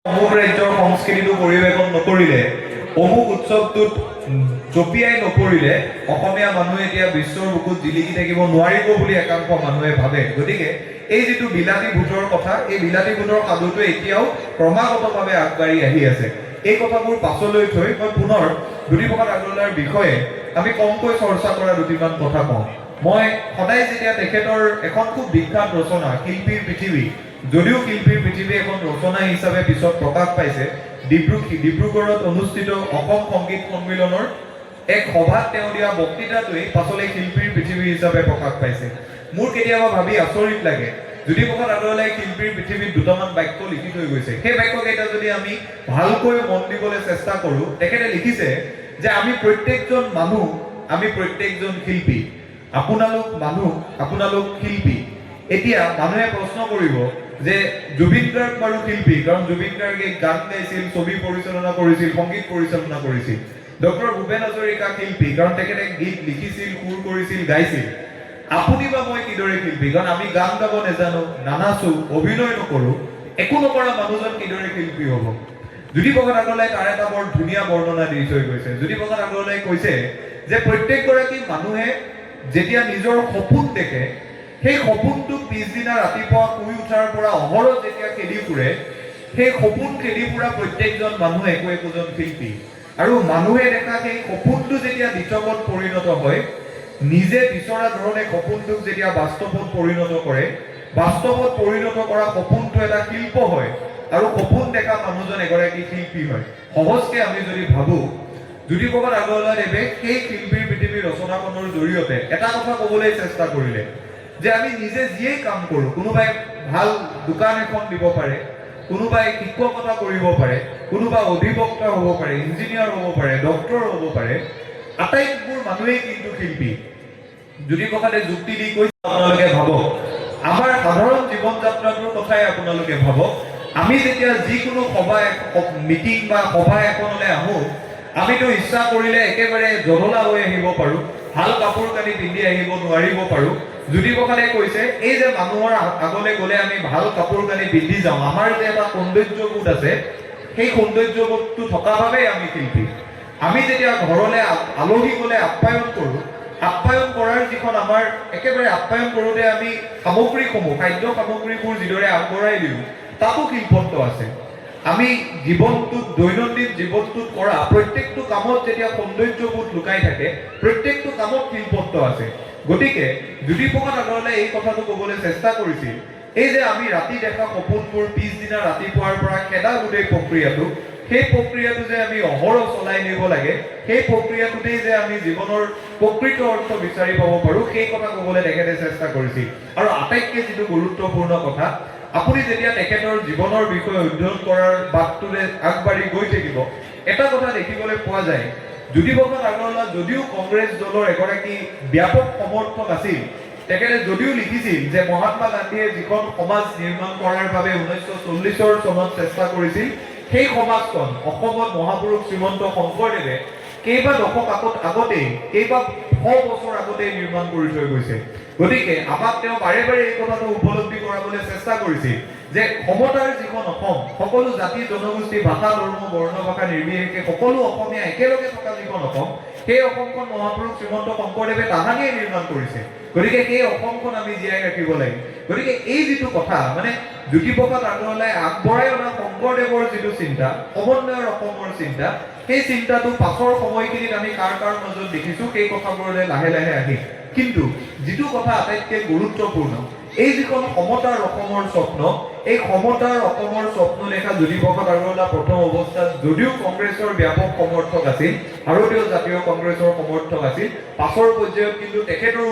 অমুক ৰাজ্যৰ সংস্কৃতিটো পৰিৱেশন নকৰিলে, অমুক উৎসৱটোত জঁপিয়াই নপৰিলে অসমীয়া মানুহে এতিয়া বিশ্বৰ বুকুত জিলিকি থাকিব নোৱাৰিব বুলি একাংশ মানুহে ভাবে। গতিকে এই যিটো বিলাতী ভূতৰ কথা, এই বিলাতী ভূতৰ সাধুটো এতিয়াও ক্ৰমাগতভাৱে আগবাঢ়ি আহি আছে। এই কথাবোৰ পাছলৈ থৈ মই পুনৰ জ্যোতিপ্ৰসাদ আগৰৱালাৰ বিষয়ে আমি কমকৈ চৰ্চা কৰা দুটিমান কথা কওঁ। মই সদায় যেতিয়া তেখেতৰ এখন খুব বিখ্যাত ৰচনা শিল্পীৰ পৃথিৱী, যদিও শিল্পীৰ পৃথিৱী এখন ৰচনা হিচাপে পিছত প্ৰকাশ পাইছে, ডিব্ৰুগড়ত অনুষ্ঠিত অসম সংগীত সন্মিলনৰ এক সভাত তেওঁ দিয়া বক্তৃতাটোৱেই পাছলৈ শিল্পীৰ পৃথিৱী হিচাপে প্ৰকাশ পাইছে। মোৰ কেতিয়াবা ভাবি আচৰিত লাগে, জ্যোতিপ্ৰসাদ আগৰৱালাই শিল্পীৰ পৃথিৱীত দুটামান বাক্য লিখি থৈ গৈছে। সেই বাক্যকেইটা যদি আমি ভালকৈ মন দিবলৈ চেষ্টা কৰোঁ, তেখেতে লিখিছে যে আমি প্ৰত্যেকজন মানুহ, আমি প্ৰত্যেকজন শিল্পী, আপোনালোক মানুহ, আপোনালোক শিল্পী। এতিয়া মানুহে প্ৰশ্ন কৰিব যে জুবিন গাৰ্গ বাৰু শিল্পী, কাৰণ জুবিন গাৰ্গে গান গাইছিল, ছবি পৰিচালনা কৰিছিল, সংগীত পৰিচালনা কৰিছিল। ডক্টৰ ভূপেন হাজৰিকা শিল্পী, কাৰণ তেখেতে গীত লিখিছিল, সুৰ কৰিছিল, গাইছিল। আপুনি বা মই কিদৰে শিল্পী, কাৰণ আমি গান গাব নাজানো, নানাচো, অভিনয় নকৰো, একো নকৰা মানুহজন কিদৰে শিল্পী হ'ব? জ্যোতিপ্ৰসাদ আগৰৱালাই তাৰ এটা বৰ ধুনীয়া বৰ্ণনা দি থৈ গৈছে। জ্যোতিপ্ৰসাদ আগৰৱালাই কৈছে যে প্ৰত্যেকগৰাকী মানুহে যেতিয়া নিজৰ সপোন দেখে, সেই সপোনটোক পিছদিনা ৰাতিপুৱা শুই উঠাৰ পৰা অহৰহ যেতিয়া খেদি ফুৰে, সেই সপোন খেদি ফুৰা প্ৰত্যেকজন মানুহ একোজন শিল্পী। আৰু মানুহে দেখা সেই সপোনটো যেতিয়া দিঠকত পৰিণত হয়, নিজে বিচৰা ধৰণে সপোনটোক যেতিয়া বাস্তৱত পৰিণত কৰে, বাস্তৱত পৰিণত কৰা সপোনটো এটা শিল্প হয়, আৰু সপোন দেখা মানুহজন এগৰাকী শিল্পী হয়। সহজকে আমি যদি ভাবো, জ্যোতিপ্ৰসাদ আগৰৱালাদেৱে সেই শিল্পীৰ পৃথিৱী ৰচনাখনৰ জৰিয়তে এটা কথা ক'বলৈ চেষ্টা কৰিলে যে আমি নিজে যিয়েই কাম কৰোঁ, কোনোবাই ভাল দোকান এখন দিব পাৰে, কোনোবাই শিক্ষকতা কৰিব পাৰে, কোনোবা অধিবক্তা হ'ব পাৰে, ইঞ্জিনিয়াৰ হ'ব পাৰে, ডক্টৰ হ'ব পাৰে, আটাইবোৰ মানুহেই কিন্তু শিল্পী। জ্যোতিপ্ৰসাদে যুক্তি দি কৈছে, আপোনালোকে ভাবক, আমাৰ সাধাৰণ জীৱন যাত্ৰাটোৰ কথাই আপোনালোকে ভাবক। আমি যেতিয়া যিকোনো সভা, মিটিং বা সভা এখনলৈ আহোঁ, আমিতো ইচ্ছা কৰিলে একেবাৰে জললা হৈ আহিব পাৰোঁ, ভাল কাপোৰ কানি পিন্ধি আহিব নোৱাৰিব পাৰোঁ। জ্যোতিপ্ৰসাদে কৈছে এই যে মানুহৰ আগলৈ গ'লে আমি ভাল কাপোৰ কানি পিন্ধি যাওঁ, আমাৰ যে এটা সৌন্দৰ্যবোধ আছে, সেই সৌন্দৰ্যবোধটো থকা বাবেই আমি শিল্পী। আমি যেতিয়া ঘৰলৈ আলহী গ'লে আপ্যায়ন কৰোঁ, আপ্যায়ন কৰাৰ যিখন আমাৰ একেবাৰে আপ্যায়ন কৰোঁতে আমি সামগ্ৰীসমূহ, খাদ্য সামগ্ৰীবোৰ যিদৰে আগবঢ়াই দিওঁ, তাতো শিল্পত্ব আছে। আমি জীৱনটোত, দৈনন্দিন জীৱনটোত কৰা প্ৰত্যেকটো কামত যেতিয়া সৌন্দৰ্যবোধ লুকাই থাকে, প্ৰত্যেকটো কামত শিল্পত্ব আছে। গতিকে জ্যোতিপ্ৰসাদ আগৰৱালাই এই কথাটো ক'বলৈ চেষ্টা কৰিছিল, এই যে আমি ৰাতি দেখা সপোনবোৰ পিছদিনা ৰাতিপুৱাৰ পৰা খেদা গোটেই প্ৰক্ৰিয়াটো, সেই প্ৰক্ৰিয়াটো যে আমি অহৰহ চলাই নিব লাগে, সেই প্ৰক্ৰিয়াটোতেই যে আমি জীৱনৰ প্ৰকৃত অৰ্থ বিচাৰি পাব পাৰোঁ, সেই কথা ক'বলৈ তেখেতে চেষ্টা কৰিছিল। আৰু আটাইতকৈ যিটো গুৰুত্বপূৰ্ণ কথা, আপুনি যেতিয়া তেখেতৰ জীৱনৰ বিষয়ে অধ্যয়ন কৰাৰ বাটটোৰে আগবাঢ়ি গৈ থাকিব, এটা কথা দেখিবলৈ পোৱা যায়, জ্যোতিপ্ৰসাদ আগৰৱালা যদিও কংগ্ৰেছ দলৰ এগৰাকী ব্যাপক সমৰ্থক আছিল, তেখেতে যদিও লিখিছিল যে মহাত্মা গান্ধীয়ে যিখন সমাজ নিৰ্মাণ কৰাৰ বাবে 1940 চনত চেষ্টা কৰিছিল, সেই সমাজখন অসমত মহাপুৰুষ শ্ৰীমন্ত শংকৰদেৱে কেইবা দশক আগতেই, কেইবা শ বছৰ আগতেই নিৰ্মাণ কৰি থৈ গৈছে। গতিকে আমাক তেওঁ বাৰে বাৰে এই কথাটো উপলব্ধি কৰাবলৈ চেষ্টা কৰিছিল যে সমতাৰ যিখন অসম, সকলো জাতি জনগোষ্ঠী, ভাষা, ধৰ্ম, বৰ্ণ, ভাষা নিৰ্বিশেষে সকলো অসমীয়া একেলগে থকা যিখন অসম, সেই অসমখন মহাপুৰুষ শ্ৰীমন্ত শংকৰদেৱে তাহানিয়ে নিৰ্মাণ কৰিছে। গতিকে সেই অসমখন আমি জীয়াই ৰাখিব লাগে। গতিকে এই যিটো কথা, মানে জ্যোতিপ্ৰসাদ আগৰৱালাই আগবঢ়াই অনা শংকৰদেৱৰ যিটো চিন্তা, সমন্বয়ৰ অসমৰ চিন্তা, সেই চিন্তাটো পাছৰ সময়খিনিত আমি কাৰ মাজত দেখিছোঁ, সেই কথাবোৰলৈ লাহে লাহে আহিম। কিন্তু যিটো কথা আটাইতকৈ গুৰুত্বপূৰ্ণ, এই যিখন সমতাৰ অসমৰ স্বপ্ন, এই সমতাৰ অসমৰ স্বপ্ন দেখা জ্যোতিপ্ৰসাদ আগৰৱালা প্ৰথম অৱস্থাত যদিও কংগ্ৰেছৰ ব্যাপক সমৰ্থক আছিল, ভাৰতীয় জাতীয় কংগ্ৰেছৰ সমৰ্থক আছিল, পাছৰ পৰ্যায়ত কিন্তু তেখেতৰো